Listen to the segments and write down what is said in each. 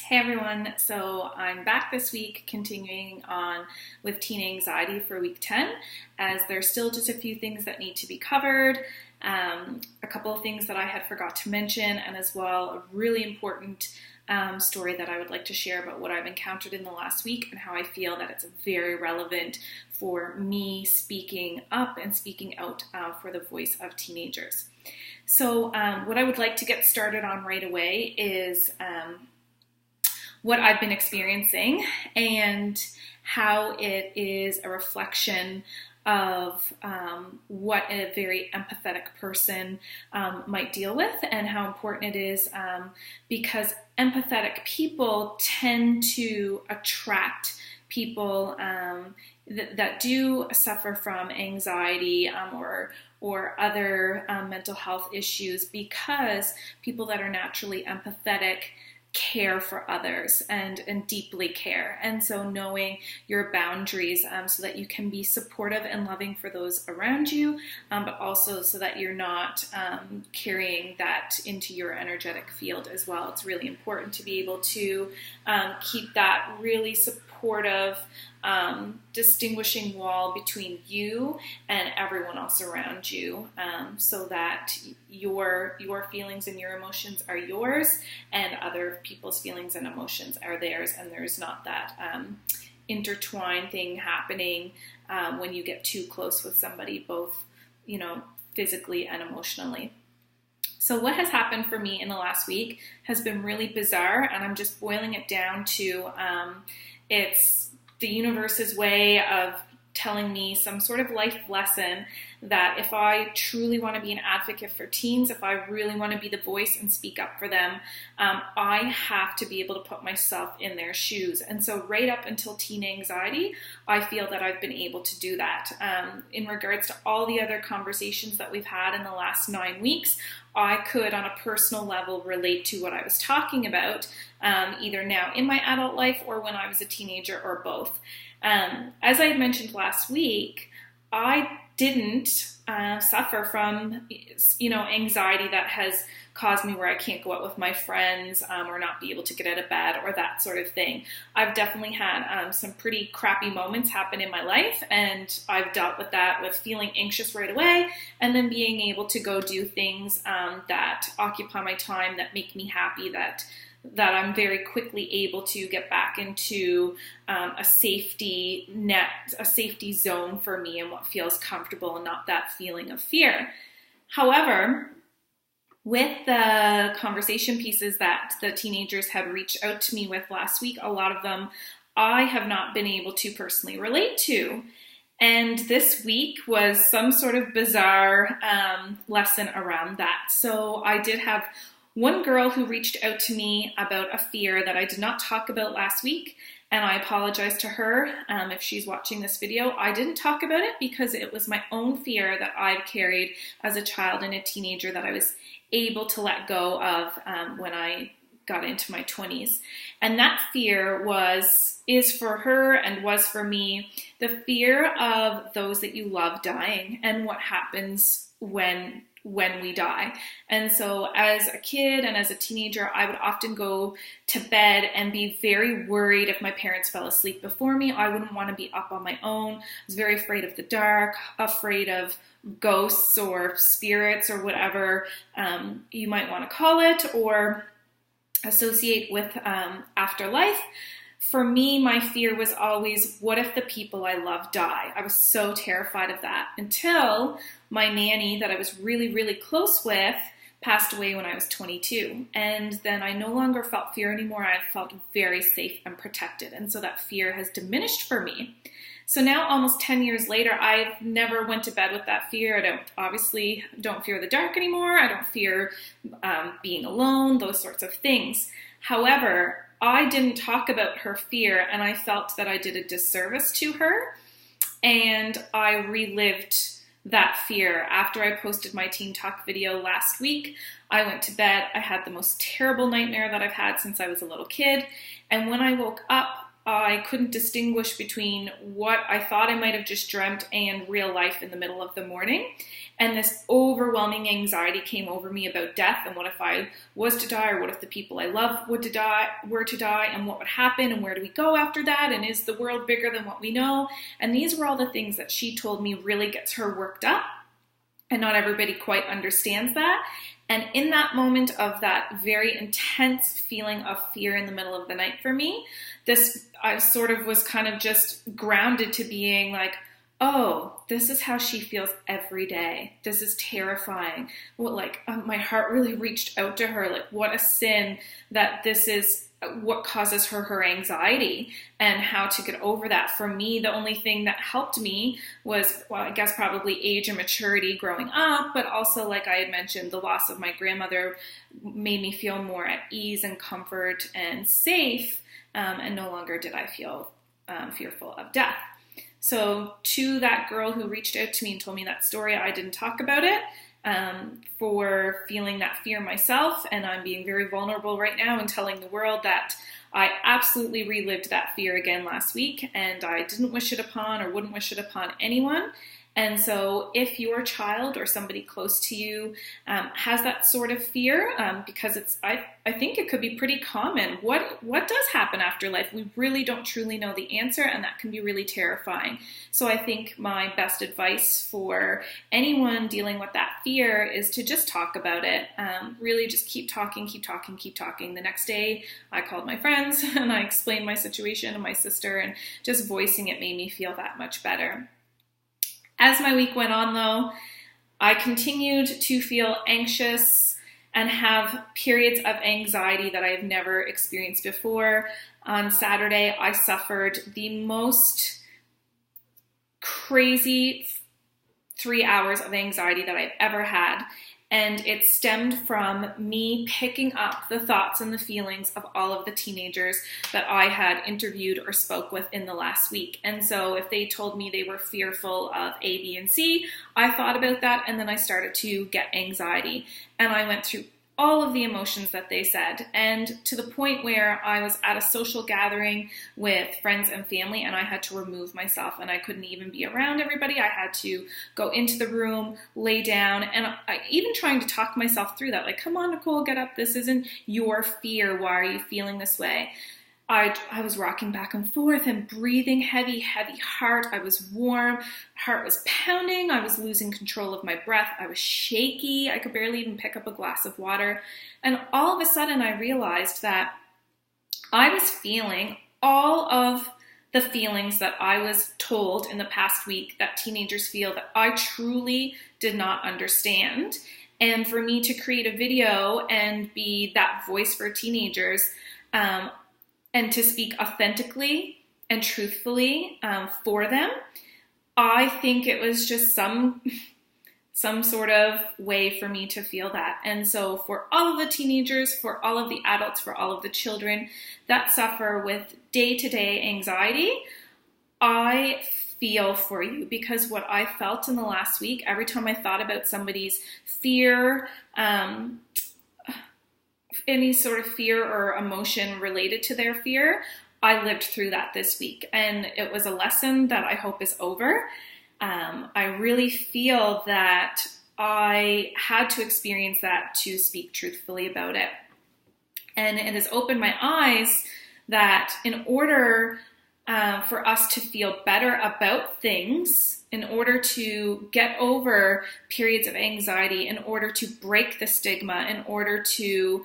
Hey everyone, so I'm back this week continuing on with teen anxiety for week 10 as there's still just a few things that need to be covered, a couple of things that I had forgot to mention, and as well a really important story that I would like to share about what I've encountered in the last week and how I feel that it's very relevant for me speaking up and speaking out for the voice of teenagers. So what I would like to get started on right away is what I've been experiencing and how it is a reflection of what a very empathetic person might deal with, and how important it is because empathetic people tend to attract people that do suffer from anxiety or other mental health issues, because people that are naturally empathetic care for others and deeply care. And so knowing your boundaries so that you can be supportive and loving for those around you, but also so that you're not carrying that into your energetic field as well. It's really important to be able to keep that really supportive, distinguishing wall between you and everyone else around you, so that your feelings and your emotions are yours and other people's feelings and emotions are theirs, and there's not that intertwined thing happening when you get too close with somebody, both physically and emotionally. So what has happened for me in the last week has been really bizarre, and I'm just boiling it down to it's the universe's way of telling me some sort of life lesson that if I truly want to be an advocate for teens, if I really want to be the voice and speak up for them, I have to be able to put myself in their shoes. And so right up until teen anxiety, I feel that I've been able to do that. In regards to all the other conversations that we've had in the last 9 weeks, I could, on a personal level, relate to what I was talking about, either now in my adult life or when I was a teenager, or both. As I had mentioned last week, I didn't suffer from, anxiety that has caused me where I can't go out with my friends or not be able to get out of bed or that sort of thing. I've definitely had some pretty crappy moments happen in my life, and I've dealt with that with feeling anxious right away and then being able to go do things that occupy my time, that make me happy, that I'm very quickly able to get back into a safety net, a safety zone for me, and what feels comfortable and not that feeling of fear. However, with the conversation pieces that the teenagers had reached out to me with last week, a lot of them I have not been able to personally relate to. And this week was some sort of bizarre lesson around that. So I did have one girl who reached out to me about a fear that I did not talk about last week, and I apologize to her if she's watching this video. I didn't talk about it because it was my own fear that I've carried as a child and a teenager that I was able to let go of when I got into my 20s. And that fear is for her and was for me the fear of those that you love dying and what happens when we die. And so as a kid and as a teenager, I would often go to bed and be very worried if my parents fell asleep before me. I wouldn't want to be up on my own. I was very afraid of the dark, afraid of ghosts or spirits or whatever you might want to call it or associate with afterlife. For me, my fear was always, what if the people I love die? I was so terrified of that until my nanny that I was really, really close with passed away when I was 22. And then I no longer felt fear anymore. I felt very safe and protected. And so that fear has diminished for me. So now, almost 10 years later, I've never went to bed with that fear. I obviously don't fear the dark anymore. I don't fear being alone, those sorts of things. However, I didn't talk about her fear, and I felt that I did a disservice to her, and I relived that fear. After I posted my Teen Talk video last week, I went to bed. I had the most terrible nightmare that I've had since I was a little kid, and when I woke up, I couldn't distinguish between what I thought I might have just dreamt and real life in the middle of the morning. And this overwhelming anxiety came over me about death, and what if I was to die, or what if the people I love were to die, and what would happen, and where do we go after that, and is the world bigger than what we know? And these were all the things that she told me really gets her worked up, and not everybody quite understands that. And in that moment of that very intense feeling of fear in the middle of the night for me, I sort of was kind of just grounded to being like, oh, this is how she feels every day. This is terrifying. My heart really reached out to her. Like, what a sin that this is what causes her anxiety, and how to get over that. For me, the only thing that helped me was, well, I guess probably age and maturity growing up, but also, like I had mentioned, the loss of my grandmother made me feel more at ease and comfort and safe, and no longer did I feel fearful of death. So to that girl who reached out to me and told me that story, I didn't talk about it for feeling that fear myself. And I'm being very vulnerable right now and telling the world that I absolutely relived that fear again last week, and I didn't wish it upon or wouldn't wish it upon anyone. And so if your child or somebody close to you has that sort of fear, because I think it could be pretty common. What does happen after life? We really don't truly know the answer, and that can be really terrifying. So I think my best advice for anyone dealing with that fear is to just talk about it. Really just keep talking. The next day I called my friends and I explained my situation to my sister, and just voicing it made me feel that much better. As my week went on, though, I continued to feel anxious and have periods of anxiety that I have never experienced before. On Saturday, I suffered the most crazy 3 hours of anxiety that I've ever had. And it stemmed from me picking up the thoughts and the feelings of all of the teenagers that I had interviewed or spoke with in the last week. And so if they told me they were fearful of A, B, and C, I thought about that, and then I started to get anxiety. And I went through all of the emotions that they said, and to the point where I was at a social gathering with friends and family, and I had to remove myself, and I couldn't even be around everybody. I had to go into the room, lay down, and I even trying to talk myself through that, like, come on, Nicole, get up. This isn't your fear. Why are you feeling this way? I was rocking back and forth and breathing heavy heart. I was warm. Heart was pounding. I was losing control of my breath. I was shaky. I could barely even pick up a glass of water. And all of a sudden I realized that I was feeling all of the feelings that I was told in the past week that teenagers feel that I truly did not understand. And for me to create a video and be that voice for teenagers, and to speak authentically and truthfully for them, I think it was just some sort of way for me to feel that. And so for all of the teenagers, for all of the adults, for all of the children that suffer with day-to-day anxiety, I feel for you, because what I felt in the last week, every time I thought about somebody's fear, any sort of fear or emotion related to their fear, I lived through that this week. And it was a lesson that I hope is over. I really feel that I had to experience that to speak truthfully about it. And it has opened my eyes that in order for us to feel better about things, in order to get over periods of anxiety, in order to break the stigma, in order to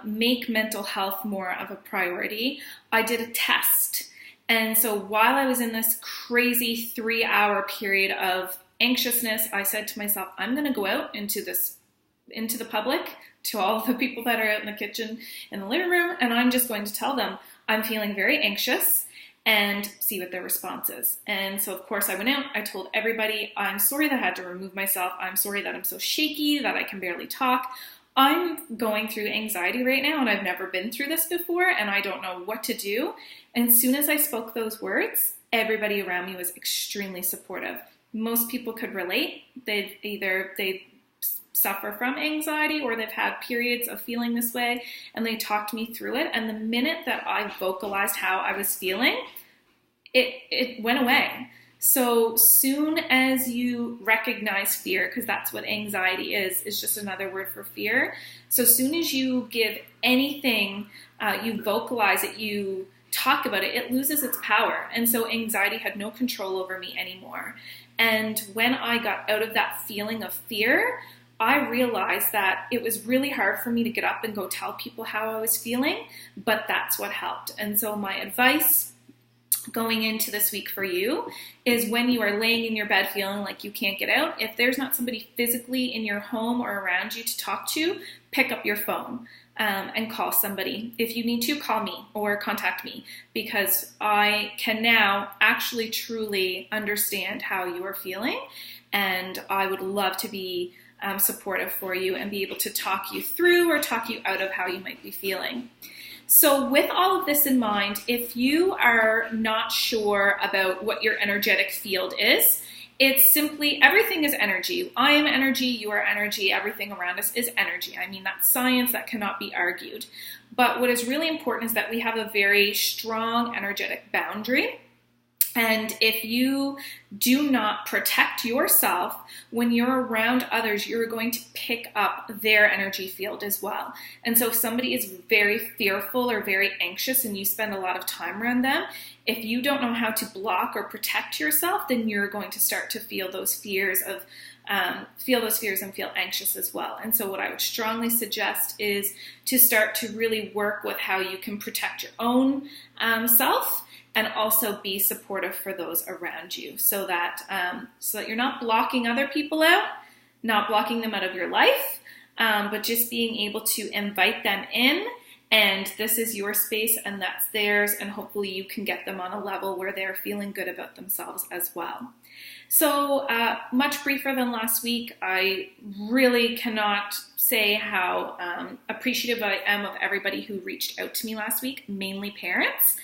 make mental health more of a priority, I did a test. And so while I was in this crazy 3-hour period of anxiousness, I said to myself, I'm going to go out into the public, to all the people that are out in the kitchen, in the living room, and I'm just going to tell them I'm feeling very anxious, and see what their response is. And so, of course, I went out, I told everybody, I'm sorry that I had to remove myself. I'm sorry that I'm so shaky, that I can barely talk. I'm going through anxiety right now, and I've never been through this before, and I don't know what to do. And as soon as I spoke those words, everybody around me was extremely supportive. Most people could relate. They suffer from anxiety or they've had periods of feeling this way, and they talked me through it. And the minute that I vocalized how I was feeling, it went away. So soon as you recognize fear, because that's what anxiety is just another word for fear. So soon as you give anything, you vocalize it, you talk about it, it loses its power. And so anxiety had no control over me anymore. And when I got out of that feeling of fear, I realized that it was really hard for me to get up and go tell people how I was feeling, but that's what helped. And so my advice going into this week for you is, when you are laying in your bed feeling like you can't get out, if there's not somebody physically in your home or around you to talk to, pick up your phone and call somebody. If you need to, call me or contact me, because I can now actually truly understand how you are feeling, and I would love to be supportive for you and be able to talk you through or talk you out of how you might be feeling. So with all of this in mind, if you are not sure about what your energetic field is, it's simply, everything is energy. I am energy, you are energy, everything around us is energy. I mean, that's science, that cannot be argued. But what is really important is that we have a very strong energetic boundary. And if you do not protect yourself, when you're around others, you're going to pick up their energy field as well. And so if somebody is very fearful or very anxious and you spend a lot of time around them, if you don't know how to block or protect yourself, then you're going to start to feel those fears and feel anxious as well. And so what I would strongly suggest is to start to really work with how you can protect your own self, and also be supportive for those around you, so that you're not blocking other people out, not blocking them out of your life, but just being able to invite them in, and this is your space and that's theirs, and hopefully you can get them on a level where they're feeling good about themselves as well. So much briefer than last week. I really cannot say how appreciative I am of everybody who reached out to me last week, mainly parents.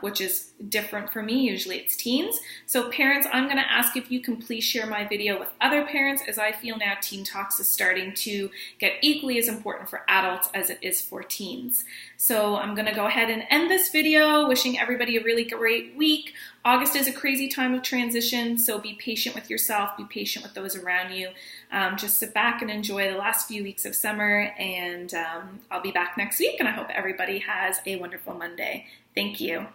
Which is different for me. Usually it's teens. So parents, I'm going to ask if you can please share my video with other parents, as I feel now Teen Talks is starting to get equally as important for adults as it is for teens. So I'm going to go ahead and end this video, wishing everybody a really great week. August is a crazy time of transition, so be patient with yourself, be patient with those around you. Just sit back and enjoy the last few weeks of summer, and I'll be back next week, and I hope everybody has a wonderful Monday. Thank you.